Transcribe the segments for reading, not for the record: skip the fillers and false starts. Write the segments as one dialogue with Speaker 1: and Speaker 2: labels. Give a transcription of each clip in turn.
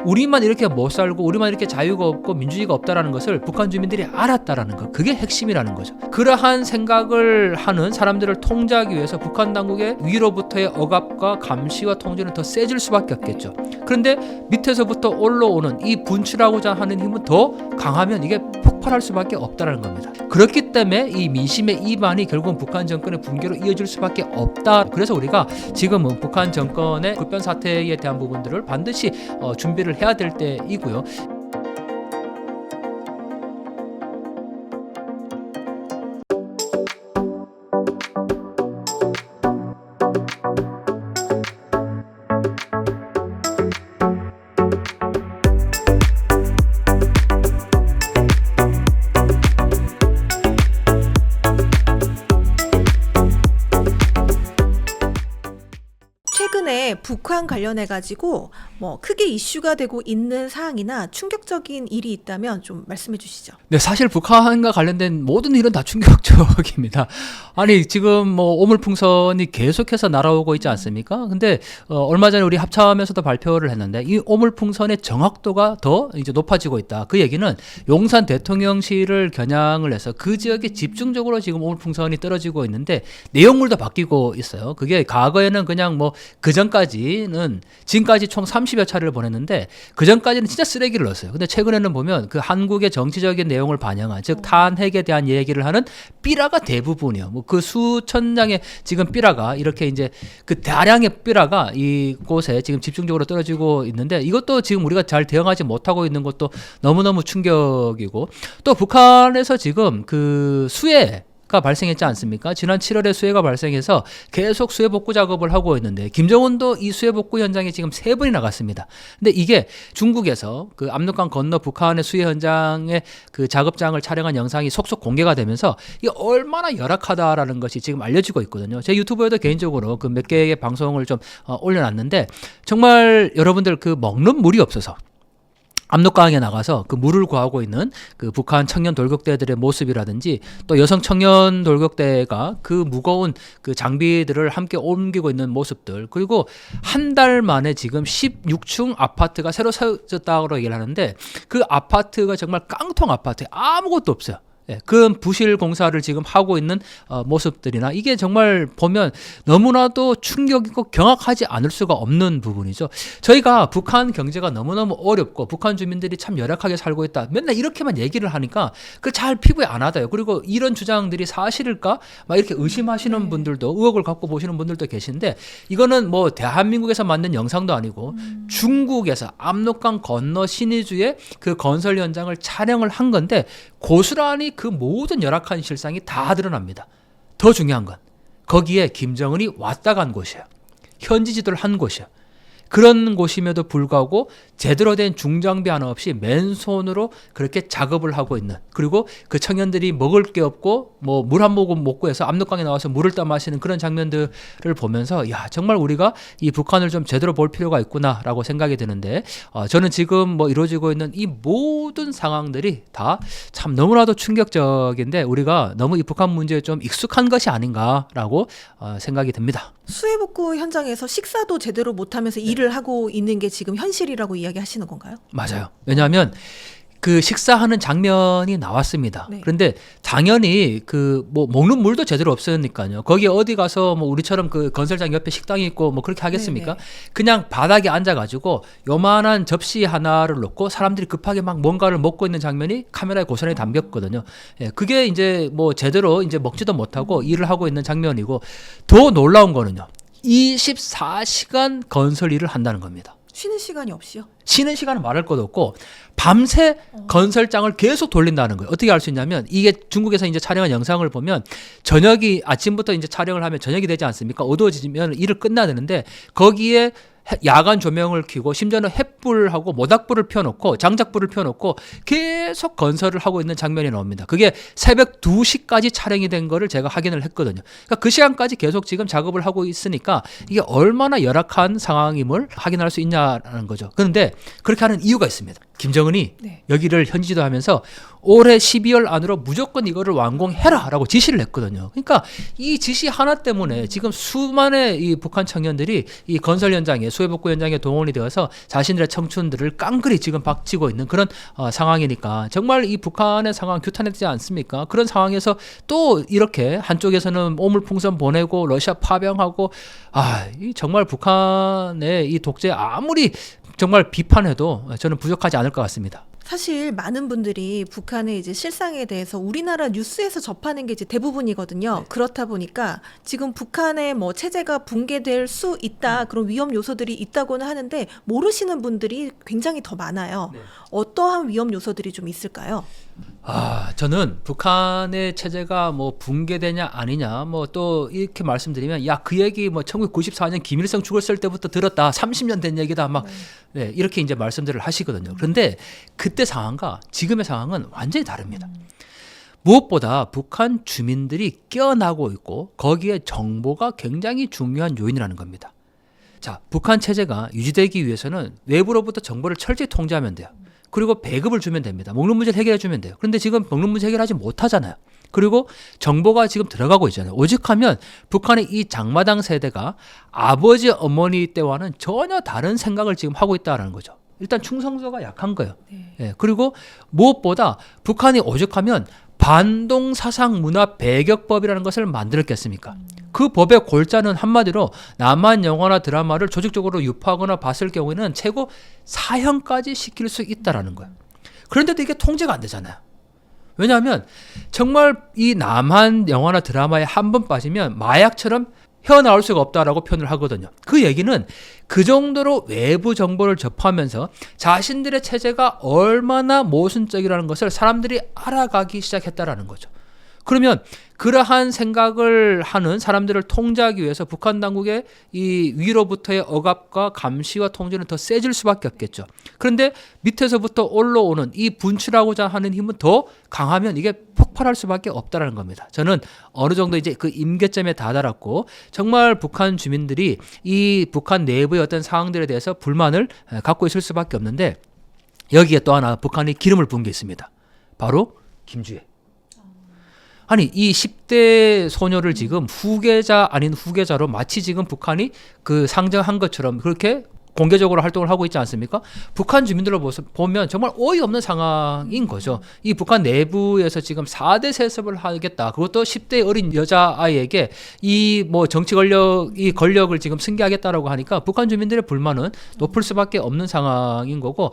Speaker 1: 우리만 이렇게 못 살고 우리만 이렇게 자유가 없고 민주주의가 없다라는 것을 북한 주민들이 알았다라는 것, 그게 핵심이라는 거죠. 그러한 생각을 하는 사람들을 통제하기 위해서 북한 당국의 위로부터의 억압과 감시와 통제는 더 세질 수밖에 없겠죠. 그런데 밑에서부터 올라오는 이 분출하고자 하는 힘은 더 강하면 이게 폭발할 수밖에 없다는 겁니다. 그렇기 때문에 이 민심의 이반이 결국은 북한 정권의 붕괴로 이어질 수밖에 없다. 그래서 우리가 지금은 북한 정권의 급변 사태에 대한 부분들을 반드시 준비를 해야 될 때이고요.
Speaker 2: 최근에 북한 관련해 가지고 뭐 크게 이슈가 되고 있는 사항이나 충격적인 일이 있다면 좀 말씀해 주시죠.
Speaker 1: 네, 사실 북한과 관련된 모든 일은 다 충격적입니다. 아니 지금 뭐 오물풍선이 계속해서 날아오고 있지 않습니까? 근데 얼마 전에 우리 합참에서도 발표를 했는데 이 오물풍선의 정확도가 더 이제 높아지고 있다. 그 얘기는 용산 대통령실을 겨냥을 해서 그 지역에 집중적으로 지금 오물풍선이 떨어지고 있는데 내용물도 바뀌고 있어요. 그게 과거에는 그냥 뭐 그 전까지는 지금까지 총 30여 차례를 보냈는데 그 전까지는 진짜 쓰레기를 넣었어요. 근데 최근에는 보면 그 한국의 정치적인 내용을 반영한, 즉 탄핵에 대한 얘기를 하는 삐라가 대부분이요. 뭐 그 수천 장의 지금 삐라가 이렇게 이제 그 다량의 삐라가 이곳에 지금 집중적으로 떨어지고 있는데 이것도 지금 우리가 잘 대응하지 못하고 있는 것도 너무너무 충격이고, 또 북한에서 지금 그 수해가 발생했지 않습니까? 지난 7월에 수해가 발생해서 계속 수해 복구 작업을 하고 있는데 김정은도 이 수해 복구 현장에 지금 3번이나 갔습니다. 근데 이게 중국에서 그 압록강 건너 북한의 수해 현장의 그 작업장을 촬영한 영상이 속속 공개가 되면서 이게 얼마나 열악하다라는 것이 지금 알려지고 있거든요. 제 유튜브에도 개인적으로 그 몇 개의 방송을 좀 올려놨는데 정말 여러분들 그 먹는 물이 없어서 압록강에 나가서 그 물을 구하고 있는 그 북한 청년 돌격대들의 모습이라든지 또 여성 청년 돌격대가 그 무거운 그 장비들을 함께 옮기고 있는 모습들, 그리고 한 달 만에 지금 16층 아파트가 새로 세워졌다고 얘기를 하는데 그 아파트가 정말 깡통 아파트에 아무것도 없어요. 예, 그 부실 공사를 지금 하고 있는 모습들이나 이게 정말 보면 너무나도 충격이고 경악하지 않을 수가 없는 부분이죠. 저희가 북한 경제가 너무너무 어렵고 북한 주민들이 참 열악하게 살고 있다, 맨날 이렇게만 얘기를 하니까 그 잘 피부에 안 와닿아요. 그리고 이런 주장들이 사실일까 막 이렇게 의심하시는 분들도, 의혹을 갖고 보시는 분들도 계신데, 이거는 뭐 대한민국에서 만든 영상도 아니고 중국에서 압록강 건너 신의주의 그 건설 현장을 촬영을 한 건데 고스란히 그 모든 열악한 실상이 다 드러납니다. 더 중요한 건 거기에 김정은이 왔다 간 곳이에요. 현지 지도를 한 곳이에요. 그런 곳임에도 불구하고 제대로 된 중장비 하나 없이 맨손으로 그렇게 작업을 하고 있는, 그리고 그 청년들이 먹을 게 없고 뭐 물 한 모금 못 구해서 압록강에 나와서 물을 따 마시는 그런 장면들을 보면서 야, 정말 우리가 이 북한을 좀 제대로 볼 필요가 있구나라고 생각이 드는데, 저는 지금 뭐 이루어지고 있는 이 모든 상황들이 다 참 너무나도 충격적인데 우리가 너무 이 북한 문제에 좀 익숙한 것이 아닌가라고 생각이 듭니다.
Speaker 2: 수해 복구 현장에서 식사도 제대로 못하면서 일을 하고 있는 게 지금 현실이라고 이야기하시는 건가요?
Speaker 1: 맞아요. 왜냐하면 그 식사하는 장면이 나왔습니다.
Speaker 2: 네.
Speaker 1: 그런데 당연히 그 뭐 먹는 물도 제대로 없으니까요. 거기 어디 가서 뭐 우리처럼 그 건설장 옆에 식당이 있고 뭐 그렇게 하겠습니까?
Speaker 2: 네네.
Speaker 1: 그냥 바닥에 앉아가지고 요만한 접시 하나를 놓고 사람들이 급하게 막 뭔가를 먹고 있는 장면이 카메라에 고스란히 담겼거든요. 예, 그게 이제 뭐 제대로 이제 먹지도 못하고 일을 하고 있는 장면이고, 더 놀라운 거는요, 24시간 건설 일을 한다는 겁니다.
Speaker 2: 쉬는 시간이 없이요?
Speaker 1: 쉬는 시간은 말할 것도 없고 밤새 건설장을 계속 돌린다는 거예요. 어떻게 알 수 있냐면 이게 중국에서 이제 촬영한 영상을 보면 저녁이, 아침부터 이제 촬영을 하면 저녁이 되지 않습니까? 어두워지면 일을 끝나야 되는데 거기에 야간 조명을 켜고 심지어는 횃불하고 모닥불을 펴놓고 장작불을 펴놓고 계속 건설을 하고 있는 장면이 나옵니다. 그게 새벽 2시까지 촬영이 된 거를 제가 확인을 했거든요. 그러니까 그 시간까지 계속 지금 작업을 하고 있으니까 이게 얼마나 열악한 상황임을 확인할 수 있냐는 거죠. 그런데 그렇게 하는 이유가 있습니다. 김정은이
Speaker 2: 네.
Speaker 1: 여기를 현지 지도하면서 올해 12월 안으로 무조건 이거를 완공해라라고 지시를 했거든요. 그러니까 이 지시 하나 때문에 지금 수많은 이 북한 청년들이 이 건설 현장에 수해복구 현장에 동원이 되어서 자신들의 청춘들을 깡그리 지금 박치고 있는 그런 상황이니까 정말 이 북한의 상황 규탄해지지 않습니까? 그런 상황에서 또 이렇게 한쪽에서는 오물풍선 보내고 러시아 파병하고 이 정말 북한의 이 독재 아무리 정말 비판해도 저는 부족하지 않을 것 같습니다.
Speaker 2: 사실 많은 분들이 북한의 이제 실상에 대해서 우리나라 뉴스에서 접하는 게 이제 대부분이거든요. 그렇다 보니까 지금 북한의 뭐 체제가 붕괴될 수 있다, 그런 위험 요소들이 있다고는 하는데 모르시는 분들이 굉장히 더 많아요. 어떠한 위험 요소들이 좀 있을까요?
Speaker 1: 저는 북한의 체제가 뭐 붕괴되냐 아니냐 뭐 또 이렇게 말씀드리면 그 얘기 뭐 1994년 김일성 죽었을 때부터 들었다. 30년 된 얘기다. 막 이렇게 이제 말씀들을 하시거든요. 그런데 그때 상황과 지금의 상황은 완전히 다릅니다. 무엇보다 북한 주민들이 깨어나고 있고 거기에 정보가 굉장히 중요한 요인이라는 겁니다. 자, 북한 체제가 유지되기 위해서는 외부로부터 정보를 철저히 통제하면 돼요. 그리고 배급을 주면 됩니다. 먹는 문제를 해결해 주면 돼요. 그런데 지금 먹는 문제 해결하지 못하잖아요. 그리고 정보가 지금 들어가고 있잖아요. 오직하면 북한의 이 장마당 세대가 아버지 어머니 때와는 전혀 다른 생각을 지금 하고 있다는 거죠. 일단 충성도가 약한 거예요. 그리고 무엇보다 북한이 오죽하면 반동 사상 문화 배격법이라는 것을 만들었겠습니까? 그 법의 골자는 한마디로 남한 영화나 드라마를 조직적으로 유포하거나 봤을 경우에는 최고 사형까지 시킬 수 있다라는 거예요. 그런데도 이게 통제가 안 되잖아요. 왜냐하면 정말 이 남한 영화나 드라마에 한 번 빠지면 마약처럼 헤어나올 수가 없다라고 표현을 하거든요. 그 얘기는 그 정도로 외부 정보를 접하면서 자신들의 체제가 얼마나 모순적이라는 것을 사람들이 알아가기 시작했다라는 거죠. 그러면 그러한 생각을 하는 사람들을 통제하기 위해서 북한 당국의 이 위로부터의 억압과 감시와 통제는 더 세질 수밖에 없겠죠. 그런데 밑에서부터 올라오는 이 분출하고자 하는 힘은 더 강하면 이게 폭발할 수밖에 없다는 겁니다. 저는 어느 정도 이제 그 임계점에 다다랐고 정말 북한 주민들이 이 북한 내부의 어떤 상황들에 대해서 불만을 갖고 있을 수밖에 없는데 여기에 또 하나 북한이 기름을 부은 게 있습니다. 바로 김주애. 아니 이 10대 소녀를 지금 후계자 아닌 후계자로 마치 지금 북한이 그 상정한 것처럼 그렇게 공개적으로 활동을 하고 있지 않습니까? 북한 주민들로 보면 정말 어이없는 상황인 거죠. 이 북한 내부에서 지금 4대 세습을 하겠다. 그것도 10대 어린 여자아이에게 이 뭐 정치 이 권력을 지금 승계하겠다라고 하니까 북한 주민들의 불만은 높을 수밖에 없는 상황인 거고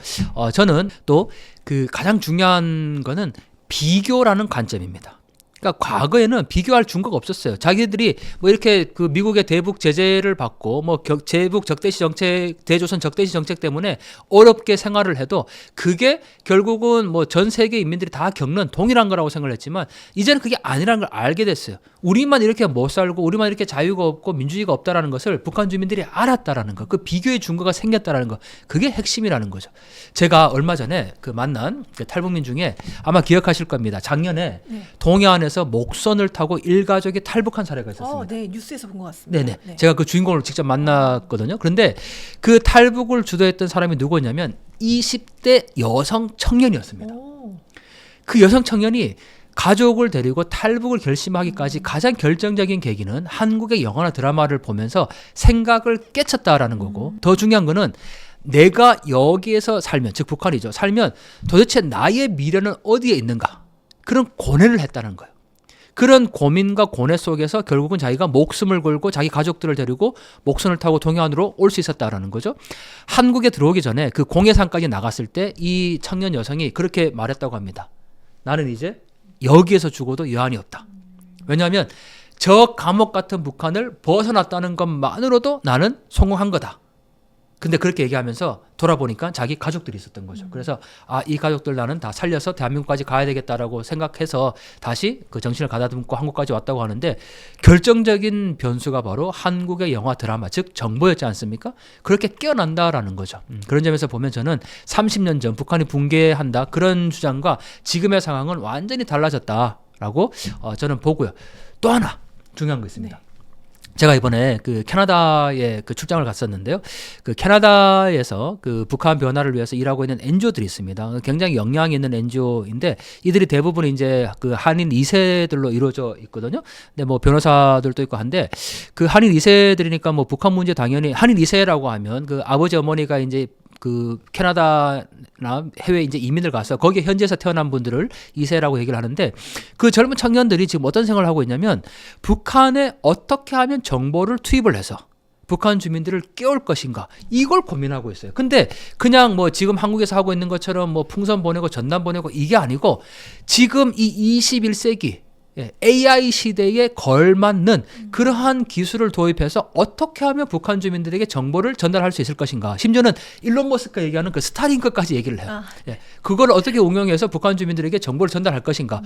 Speaker 1: 저는 또 그 가장 중요한 거는 비교라는 관점입니다. 그러니까 과거에는 비교할 증거가 없었어요. 자기들이 뭐 이렇게 그 미국의 대북 제재를 받고 뭐 제북 적대시 정책, 대조선 적대시 정책 때문에 어렵게 생활을 해도 그게 결국은 뭐 전 세계 인민들이 다 겪는 동일한 거라고 생각을 했지만 이제는 그게 아니라는 걸 알게 됐어요. 우리만 이렇게 못 살고 우리만 이렇게 자유가 없고 민주주의가 없다라는 것을 북한 주민들이 알았다라는 거, 그 비교의 증거가 생겼다라는 거, 그게 핵심이라는 거죠. 제가 얼마 전에 그 만난 그 탈북민 중에 아마 기억하실 겁니다. 작년에 동해안에서 목선을 타고 일가족이 탈북한 사례가 있었습니다.
Speaker 2: 네, 뉴스에서 본 것 같습니다.
Speaker 1: 네네. 제가 그 주인공을 직접 만났거든요. 그런데 그 탈북을 주도했던 사람이 누구였냐면 20대 여성 청년이었습니다. 그 여성 청년이 가족을 데리고 탈북을 결심하기까지 가장 결정적인 계기는 한국의 영화나 드라마를 보면서 생각을 깨쳤다라는 거고 더 중요한 거는 내가 여기에서 살면, 즉 북한이죠. 살면 도대체 나의 미래는 어디에 있는가? 그런 고뇌를 했다는 거예요. 그런 고민과 고뇌 속에서 결국은 자기가 목숨을 걸고 자기 가족들을 데리고 목선을 타고 동해안으로 올 수 있었다라는 거죠. 한국에 들어오기 전에 그 공해상까지 나갔을 때 이 청년 여성이 그렇게 말했다고 합니다. 나는 이제 여기에서 죽어도 여한이 없다. 왜냐하면 저 감옥 같은 북한을 벗어났다는 것만으로도 나는 성공한 거다. 근데 그렇게 얘기하면서 돌아보니까 자기 가족들이 있었던 거죠. 그래서 이 가족들 나는 다 살려서 대한민국까지 가야 되겠다라고 생각해서 다시 그 정신을 가다듬고 한국까지 왔다고 하는데 결정적인 변수가 바로 한국의 영화 드라마, 즉 정보였지 않습니까? 그렇게 깨어난다라는 거죠. 그런 점에서 보면 저는 30년 전 북한이 붕괴한다 그런 주장과 지금의 상황은 완전히 달라졌다라고 저는 보고요. 또 하나 중요한 거 있습니다. 제가 이번에 그 캐나다에 그 출장을 갔었는데요. 그 캐나다에서 그 북한 변화를 위해서 일하고 있는 NGO들이 있습니다. 굉장히 영향이 있는 NGO인데 이들이 대부분 이제 그 한인 2세들로 이루어져 있거든요. 근데 뭐 변호사들도 있고 한데 그 한인 2세들이니까 뭐 북한 문제 당연히 한인 2세라고 하면 그 아버지 어머니가 이제 그 캐나다나 해외 이제 이민을 가서 거기에 현지에서 태어난 분들을 2세라고 얘기를 하는데 그 젊은 청년들이 지금 어떤 생각을 하고 있냐면 북한에 어떻게 하면 정보를 투입을 해서 북한 주민들을 깨울 것인가 이걸 고민하고 있어요. 근데 그냥 뭐 지금 한국에서 하고 있는 것처럼 뭐 풍선 보내고 전단 보내고 이게 아니고 지금 이 21세기 AI 시대에 걸맞는 그러한 기술을 도입해서 어떻게 하면 북한 주민들에게 정보를 전달할 수 있을 것인가. 심지어는 일론 머스크가 얘기하는 그 스타링크까지 얘기를 해요. 그걸 어떻게 응용해서 북한 주민들에게 정보를 전달할 것인가.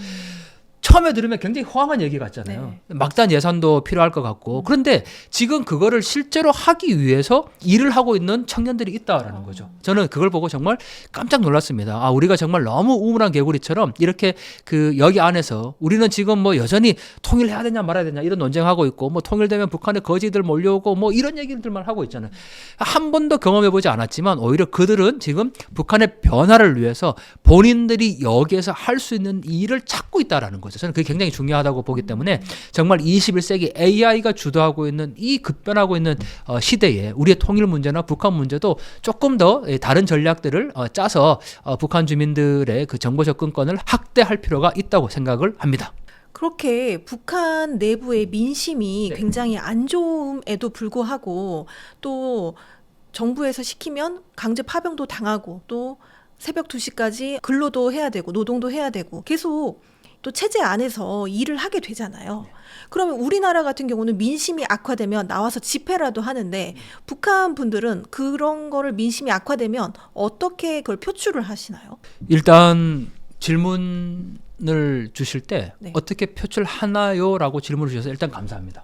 Speaker 1: 처음에 들으면 굉장히 호황한 얘기 같잖아요. 네. 막단 예산도 필요할 것 같고. 그런데 지금 그거를 실제로 하기 위해서 일을 하고 있는 청년들이 있다라는 거죠. 저는 그걸 보고 정말 깜짝 놀랐습니다. 아, 우리가 정말 너무 우물한 개구리처럼 이렇게 그 여기 안에서 우리는 지금 뭐 여전히 통일해야 되냐 말아야 되냐 이런 논쟁하고 있고 뭐 통일되면 북한에 거지들 몰려오고 뭐 이런 얘기들만 하고 있잖아요. 한 번도 경험해보지 않았지만 오히려 그들은 지금 북한의 변화를 위해서 본인들이 여기에서 할 수 있는 일을 찾고 있다라는 거죠. 저는 그게 굉장히 중요하다고 보기 때문에 정말 21세기 AI가 주도하고 있는 이 급변하고 있는 시대에 우리의 통일 문제나 북한 문제도 조금 더 다른 전략들을 짜서 북한 주민들의 그 정보 접근권을 확대할 필요가 있다고 생각을 합니다.
Speaker 2: 그렇게 북한 내부의 민심이
Speaker 1: 네.
Speaker 2: 굉장히 안 좋음에도 불구하고 또 정부에서 시키면 강제 파병도 당하고 또 새벽 2시까지 근로도 해야 되고 노동도 해야 되고 계속 또 체제 안에서 일을 하게 되잖아요. 그러면 우리나라 같은 경우는 민심이 악화되면 나와서 집회라도 하는데 북한 분들은 그런 거를 민심이 악화되면 어떻게 그걸 표출을 하시나요?
Speaker 1: 일단 질문을 주실 때
Speaker 2: 네.
Speaker 1: 어떻게 표출하나요? 라고 질문을 주셔서 일단 감사합니다.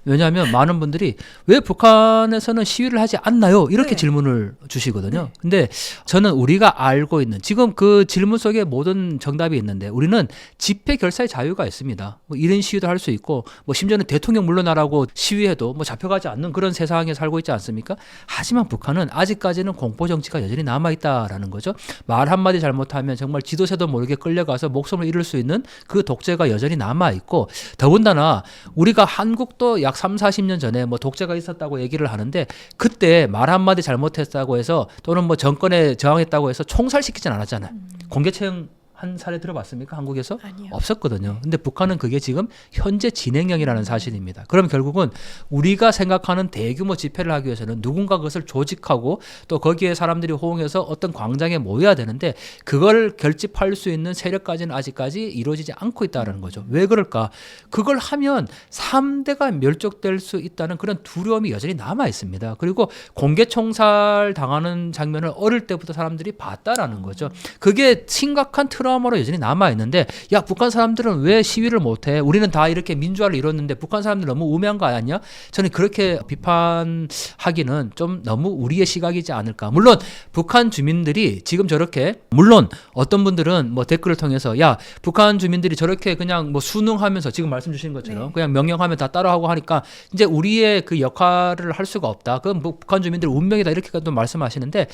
Speaker 1: 왜냐하면 많은 분들이 왜 북한에서는 시위를 하지 않나요? 이렇게
Speaker 2: 네.
Speaker 1: 질문을 주시거든요.
Speaker 2: 네.
Speaker 1: 근데 저는 우리가 알고 있는 지금 그 질문 속에 모든 정답이 있는데 우리는 집회 결사의 자유가 있습니다. 뭐 이런 시위도 할 수 있고 뭐 심지어는 대통령 물러나라고 시위해도 뭐 잡혀가지 않는 그런 세상에 살고 있지 않습니까? 하지만 북한은 아직까지는 공포 정치가 여전히 남아있다라는 거죠. 말 한마디 잘못하면 정말 지도새도 모르게 끌려가서 목숨을 잃을 수 있는 그 독재가 여전히 남아있고 더군다나 우리가 한국도 약 30-40년 전에 뭐 독재가 있었다고 얘기를 하는데 그때 말 한마디 잘못했다고 해서 또는 뭐 정권에 저항했다고 해서 총살시키진 않았잖아요. 공개처형 한 사례 들어봤습니까? 한국에서?
Speaker 2: 아니요.
Speaker 1: 없었거든요. 근데 북한은 그게 지금 현재 진행형이라는 사실입니다. 그러면 결국은 우리가 생각하는 대규모 집회를 하기 위해서는 누군가 그것을 조직하고 또 거기에 사람들이 호응해서 어떤 광장에 모여야 되는데 그걸 결집할 수 있는 세력까지는 아직까지 이루어지지 않고 있다는 거죠. 왜 그럴까? 그걸 하면 3대가 멸족될 수 있다는 그런 두려움이 여전히 남아 있습니다. 그리고 공개 총살 당하는 장면을 어릴 때부터 사람들이 봤다라는 거죠. 그게 심각한 트라우마로 여전히 남아있는데 야 북한 사람들은 왜 시위를 못해? 우리는 다 이렇게 민주화를 이뤘는데 북한 사람들 너무 우매한 거 아니야? 저는 그렇게 비판하기는 좀 너무 우리의 시각이지 않을까. 물론 북한 주민들이 지금 저렇게 물론 어떤 분들은 뭐 댓글을 통해서 야 북한 주민들이 저렇게 그냥 뭐 순응하면서 지금 말씀 주신 것처럼
Speaker 2: 네.
Speaker 1: 그냥 명령하면 다 따라하고 하니까 이제 우리의 그 역할을 할 수가 없다. 그건 뭐 북한 주민들 운명이다 이렇게까지 말씀하시는데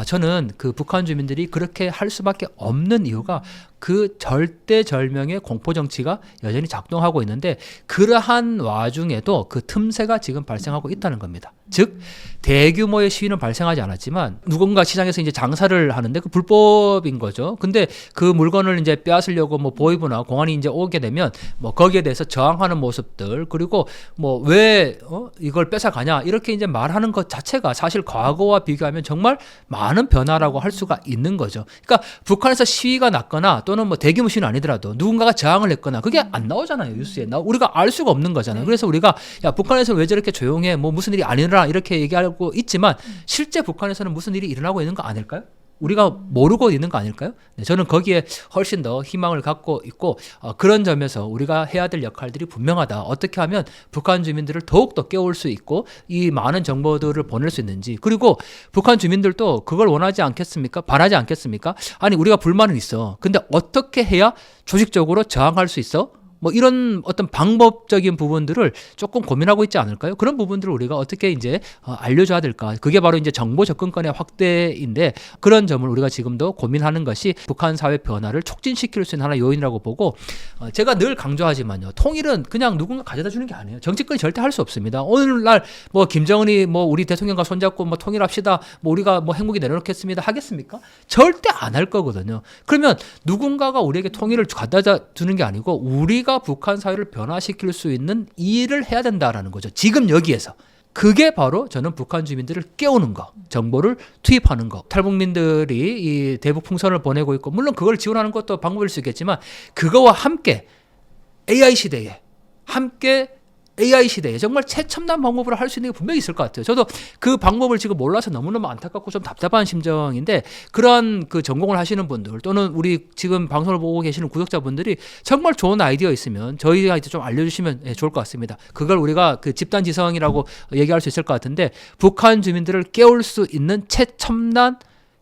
Speaker 1: 저는 그 북한 주민들이 그렇게 할 수밖에 없는 이유가 그 절대절명의 공포정치가 여전히 작동하고 있는데 그러한 와중에도 그 틈새가 지금 발생하고 있다는 겁니다. 즉 대규모의 시위는 발생하지 않았지만 누군가 시장에서 이제 장사를 하는데 그 불법인 거죠. 근데 그 물건을 이제 빼앗으려고 뭐 보이부나 공안이 이제 오게 되면 뭐 거기에 대해서 저항하는 모습들 그리고 뭐 왜 이걸 뺏어가냐 이렇게 이제 말하는 것 자체가 사실 과거와 비교하면 정말 많은 변화라고 할 수가 있는 거죠. 그러니까 북한에서 시위가 났거나 또는 뭐 대규모 시위는 아니더라도 누군가가 저항을 했거나 그게 안 나오잖아요. 뉴스에. 우리가 알 수가 없는 거잖아요. 그래서 우리가 야 북한에서 왜 저렇게 조용해 뭐 무슨 일이 아니라 이렇게 얘기하고 있지만 실제 북한에서는 무슨 일이 일어나고 있는 거 아닐까요? 우리가 모르고 있는 거 아닐까요? 네, 저는 거기에 훨씬 더 희망을 갖고 있고 그런 점에서 우리가 해야 될 역할들이 분명하다. 어떻게 하면 북한 주민들을 더욱더 깨울 수 있고 이 많은 정보들을 보낼 수 있는지 그리고 북한 주민들도 그걸 원하지 않겠습니까? 바라지 않겠습니까? 아니 우리가 불만은 있어. 근데 어떻게 해야 조직적으로 저항할 수 있어? 뭐 이런 어떤 방법적인 부분들을 조금 고민하고 있지 않을까요? 그런 부분들을 우리가 어떻게 이제 알려줘야 될까? 그게 바로 이제 정보 접근권의 확대인데 그런 점을 우리가 지금도 고민하는 것이 북한 사회 변화를 촉진시킬 수 있는 하나의 요인이라고 보고 제가 늘 강조하지만요. 통일은 그냥 누군가 가져다 주는 게 아니에요. 정치권이 절대 할 수 없습니다. 오늘날 뭐 김정은이 뭐 우리 대통령과 손잡고 뭐 통일합시다. 뭐 우리가 뭐 핵무기 내려놓겠습니다. 하겠습니까? 절대 안 할 거거든요. 그러면 누군가가 우리에게 통일을 갖다 주는 게 아니고 우리가 북한 사회를 변화시킬 수 있는 일을 해야 된다라는 거죠. 지금 여기에서. 그게 바로 저는 북한 주민들을 깨우는 거, 정보를 투입하는 거. 탈북민들이 이 대북 풍선을 보내고 있고 물론 그걸 지원하는 것도 방법일 수 있겠지만 그거와 함께 AI 시대에 정말 최첨단 방법으로 할 수 있는 게 분명히 있을 것 같아요. 저도 그 방법을 지금 몰라서 너무너무 안타깝고 좀 답답한 심정인데 그런 그 전공을 하시는 분들 또는 우리 지금 방송을 보고 계시는 구독자분들이 정말 좋은 아이디어 있으면 저희한테 좀 알려주시면 좋을 것 같습니다. 그걸 우리가 그 집단지성이라고 얘기할 수 있을 것 같은데 북한 주민들을 깨울 수 있는 최첨단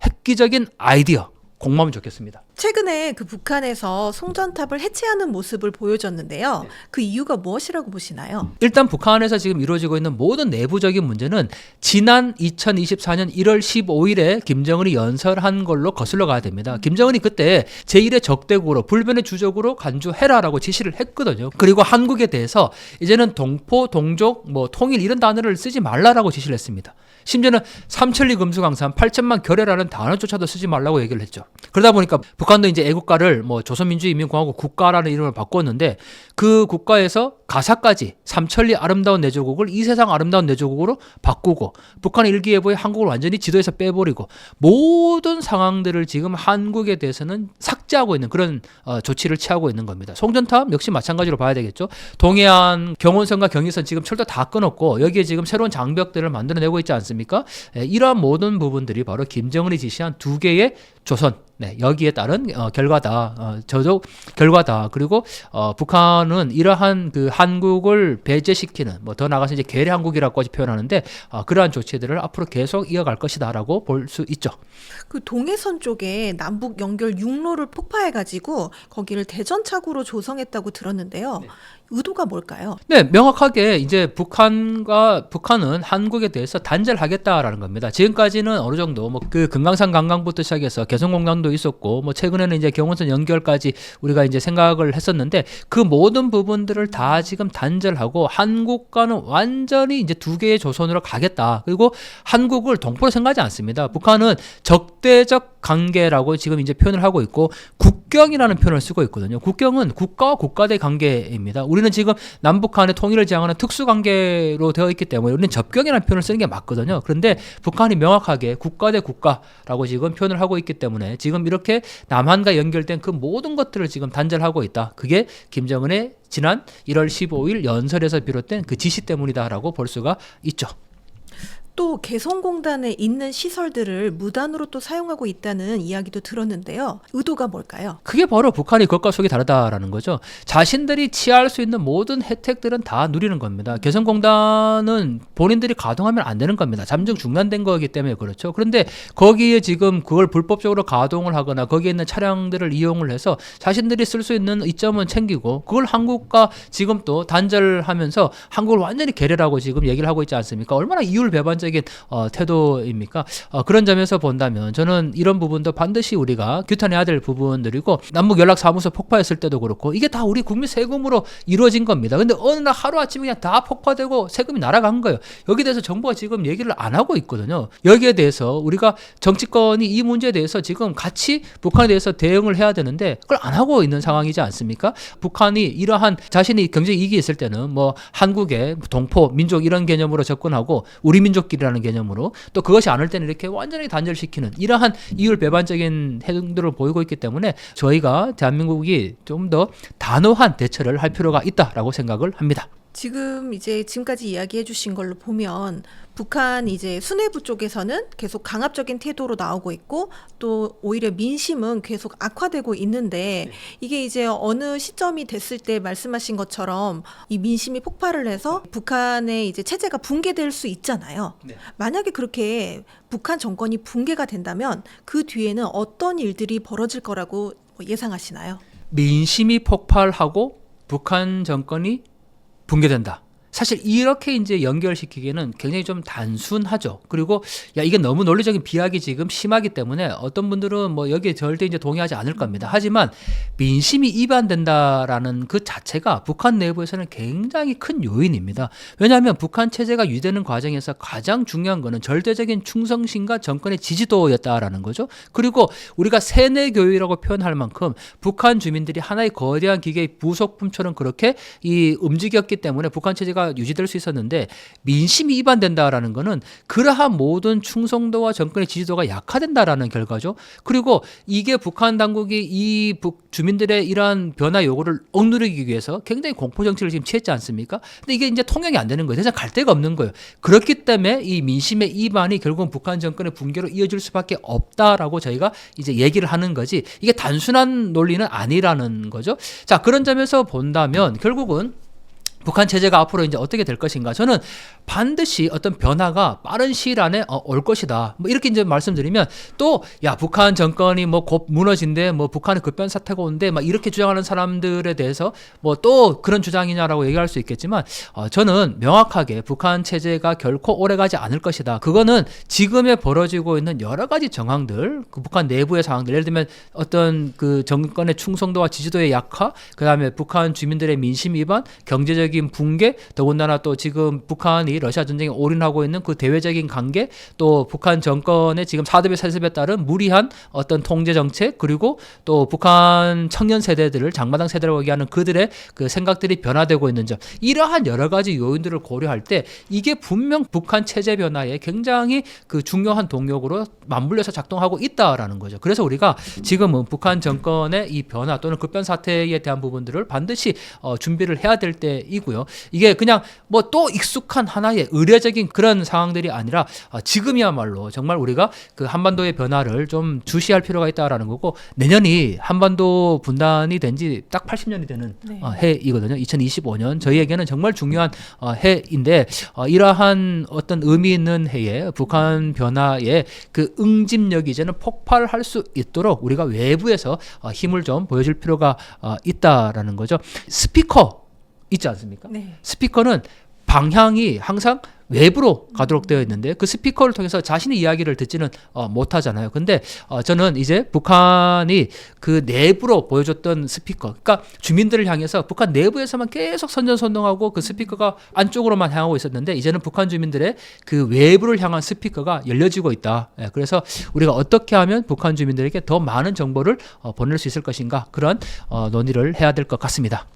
Speaker 1: 획기적인 아이디어 공모하면 좋겠습니다.
Speaker 2: 최근에 그 북한에서 송전탑을 해체하는 모습을 보여줬는데요. 그 이유가 무엇이라고 보시나요?
Speaker 1: 일단 북한에서 지금 이루어지고 있는 모든 내부적인 문제는 지난 2024년 1월 15일에 김정은이 연설한 걸로 거슬러 가야 됩니다. 김정은이 그때 제1의 적대국으로 불변의 주적으로 간주해라라고 지시를 했거든요. 그리고 한국에 대해서 이제는 동포, 동족, 뭐 통일 이런 단어를 쓰지 말라라고 지시를 했습니다. 심지어는 삼천리 금수강산 8천만 결의라는 단어조차도 쓰지 말라고 얘기를 했죠. 그러다 보니까 북한도 이제 애국가를 뭐 조선민주인민공화국 국가라는 이름을 바꿨는데 그 국가에서 가사까지 삼천리 아름다운 내조국을 이 세상 아름다운 내조국으로 바꾸고 북한의 일기예보에 한국을 완전히 지도에서 빼버리고 모든 상황들을 지금 한국에 대해서는 삭제하고 있는 그런 조치를 취하고 있는 겁니다. 송전탑 역시 마찬가지로 봐야 되겠죠. 동해안 경원선과 경의선 지금 철도 다 끊었고 여기에 지금 새로운 장벽들을 만들어내고 있지 않습니까? 이러한 모든 부분들이 바로 김정은이 지시한 두 개의 조선 여기에 따른 결과다. 저도 결과다. 그리고 북한은 이러한 그 한국을 배제시키는 뭐 더 나가서 이제 괴뢰 한국이라고까지 표현하는데 그러한 조치들을 앞으로 계속 이어갈 것이다라고 볼 수 있죠.
Speaker 2: 그 동해선 쪽에 남북 연결 육로를 폭파해가지고 거기를 대전착오로 조성했다고 들었는데요. 의도가 뭘까요?
Speaker 1: 네, 명확하게 이제 북한은 한국에 대해서 단절을 하겠다라는 겁니다. 지금까지는 어느 정도 뭐 그 금강산 관광부터 시작해서 개성공단도 있었고 뭐 최근에는 이제 경원선 연결까지 우리가 이제 생각을 했었는데 그 모든 부분들을 다 지금 단절하고 한국과는 완전히 이제 두 개의 조선으로 가겠다. 그리고 한국을 동포로 생각하지 않습니다. 북한은 적대적 관계라고 지금 이제 표현을 하고 있고 국경이라는 표현을 쓰고 있거든요. 국경은 국가와 국가대 관계입니다. 우리는 지금 남북한의 통일을 지향하는 특수관계로 되어 있기 때문에 우리는 접경이라는 표현을 쓰는 게 맞거든요. 그런데 북한이 명확하게 국가 대 국가라고 지금 표현을 하고 있기 때문에 지금 이렇게 남한과 연결된 그 모든 것들을 지금 단절하고 있다. 그게 김정은의 지난 1월 15일 연설에서 비롯된 그 지시 때문이다라고 볼 수가 있죠.
Speaker 2: 또 개성공단에 있는 시설들을 무단으로 또 사용하고 있다는 이야기도 들었는데요. 의도가 뭘까요?
Speaker 1: 그게 바로 북한이 겉과 속이 다르다라는 거죠. 자신들이 취할 수 있는 모든 혜택들은 다 누리는 겁니다. 개성공단은 본인들이 가동하면 안 되는 겁니다. 잠정 중단된 거기 때문에 그렇죠. 그런데 거기에 지금 그걸 불법적으로 가동을 하거나 거기에 있는 차량들을 이용을 해서 자신들이 쓸 수 있는 이점은 챙기고 그걸 한국과 지금 또 단절하면서 한국을 완전히 괴뢰라고 지금 얘기를 하고 있지 않습니까? 얼마나 이율배반적인 태도입니까? 그런 점에서 본다면 저는 이런 부분도 반드시 우리가 규탄해야 될 부분들이고 남북연락사무소 폭파했을 때도 그렇고 이게 다 우리 국민 세금으로 이루어진 겁니다. 근데 어느 날 하루아침에 그냥 다 폭파되고 세금이 날아간 거예요. 여기에 대해서 정부가 지금 얘기를 안 하고 있거든요. 여기에 대해서 우리가 정치권이 이 문제에 대해서 지금 같이 북한에 대해서 대응을 해야 되는데 그걸 안 하고 있는 상황이지 않습니까? 북한이 이러한 자신이 경제 이익이 있을 때는 뭐 한국의 동포, 민족 이런 개념으로 접근하고 우리 민족끼리라는 개념으로 또 그것이 않을 때는 이렇게 완전히 단절시키는 이러한 이율배반적인 행동들을 보이고 있기 때문에 저희가 대한민국이 좀 더 단호한 대처를 할 필요가 있다라고 생각을 합니다.
Speaker 2: 지금까지 이야기해 주신 걸로 보면 북한 이제 수뇌부 쪽에서는 계속 강압적인 태도로 나오고 있고 또 오히려 민심은 계속 악화되고 있는데 이게 이제 어느 시점이 됐을 때 말씀하신 것처럼 이 민심이 폭발을 해서 북한의 이제 체제가 붕괴될 수 있잖아요. 만약에 그렇게 북한 정권이 붕괴가 된다면 그 뒤에는 어떤 일들이 벌어질 거라고 예상하시나요?
Speaker 1: 민심이 폭발하고 북한 정권이 붕괴된다. 사실 이렇게 이제 연결시키기에는 굉장히 좀 단순하죠. 그리고 야 이게 너무 논리적인 비약이 지금 심하기 때문에 어떤 분들은 뭐 여기에 절대 이제 동의하지 않을 겁니다. 하지만 민심이 이반된다라는 그 자체가 북한 내부에서는 굉장히 큰 요인입니다. 왜냐하면 북한 체제가 유지되는 과정에서 가장 중요한 거는 절대적인 충성심과 정권의 지지도였다라는 거죠. 그리고 우리가 세뇌 교육이라고 표현할 만큼 북한 주민들이 하나의 거대한 기계의 부속품처럼 그렇게 이 움직였기 때문에 북한 체제가 유지될 수 있었는데 민심이 이반된다라는 거는 그러한 모든 충성도와 정권의 지지도가 약화된다라는 결과죠. 그리고 이게 북한 당국이 이 주민들의 이러한 변화 요구를 억누르기 위해서 굉장히 공포 정치를 지금 취했지 않습니까? 근데 이게 이제 통용이 안 되는 거예요. 대장 갈 데가 없는 거예요. 그렇기 때문에 이 민심의 이반이 결국은 북한 정권의 붕괴로 이어질 수밖에 없다라고 저희가 이제 얘기를 하는 거지. 이게 단순한 논리는 아니라는 거죠. 자, 그런 점에서 본다면 결국은 북한 체제가 앞으로 이제 어떻게 될 것인가? 저는 반드시 어떤 변화가 빠른 시일 안에 올 것이다. 뭐 이렇게 이제 말씀드리면 또 야 북한 정권이 뭐 곧 무너진대, 뭐 북한에 급변 사태가 온대, 막 이렇게 주장하는 사람들에 대해서 뭐 또 그런 주장이냐라고 얘기할 수 있겠지만 저는 명확하게 북한 체제가 결코 오래가지 않을 것이다. 그거는 지금에 벌어지고 있는 여러 가지 정황들, 그 북한 내부의 상황들, 예를 들면 어떤 그 정권의 충성도와 지지도의 약화, 그다음에 북한 주민들의 민심 위반, 경제적 붕괴, 더군다나 또 지금 북한이 러시아 전쟁에 올인하고 있는 그 대외적인 관계, 또 북한 정권의 지금 4대 세습에 따른 무리한 어떤 통제 정책, 그리고 또 북한 청년 세대들을 장마당 세대라고 얘기하는 그들의 그 생각들이 변화되고 있는 점, 이러한 여러 가지 요인들을 고려할 때 이게 분명 북한 체제 변화에 굉장히 그 중요한 동력으로 맞물려서 작동하고 있다라는 거죠. 그래서 우리가 지금은 북한 정권의 이 변화 또는 급변 사태에 대한 부분들을 반드시 준비를 해야 될 때이고, 이게 그냥 뭐 또 익숙한 하나의 의례적인 그런 상황들이 아니라 지금이야말로 정말 우리가 그 한반도의 변화를 좀 주시할 필요가 있다라는 거고, 내년이 한반도 분단이 된 지 딱 80년이 되는
Speaker 2: 네.
Speaker 1: 해이거든요. 2025년 저희에게는 정말 중요한 해인데 이러한 어떤 의미 있는 해에 북한 변화에 그 응집력이 이제는 폭발할 수 있도록 우리가 외부에서 힘을 좀 보여줄 필요가 있다라는 거죠. 스피커 있지 않습니까?
Speaker 2: 네.
Speaker 1: 스피커는 방향이 항상 외부로 가도록 되어 있는데 그 스피커를 통해서 자신의 이야기를 듣지는 못하잖아요. 근데 저는 이제 북한이 그 내부로 보여줬던 스피커, 그러니까 주민들을 향해서 북한 내부에서만 계속 선전선동하고 그 스피커가 안쪽으로만 향하고 있었는데 이제는 북한 주민들의 그 외부를 향한 스피커가 열려지고 있다. 그래서 우리가 어떻게 하면 북한 주민들에게 더 많은 정보를 보낼 수 있을 것인가, 그런 논의를 해야 될 것 같습니다.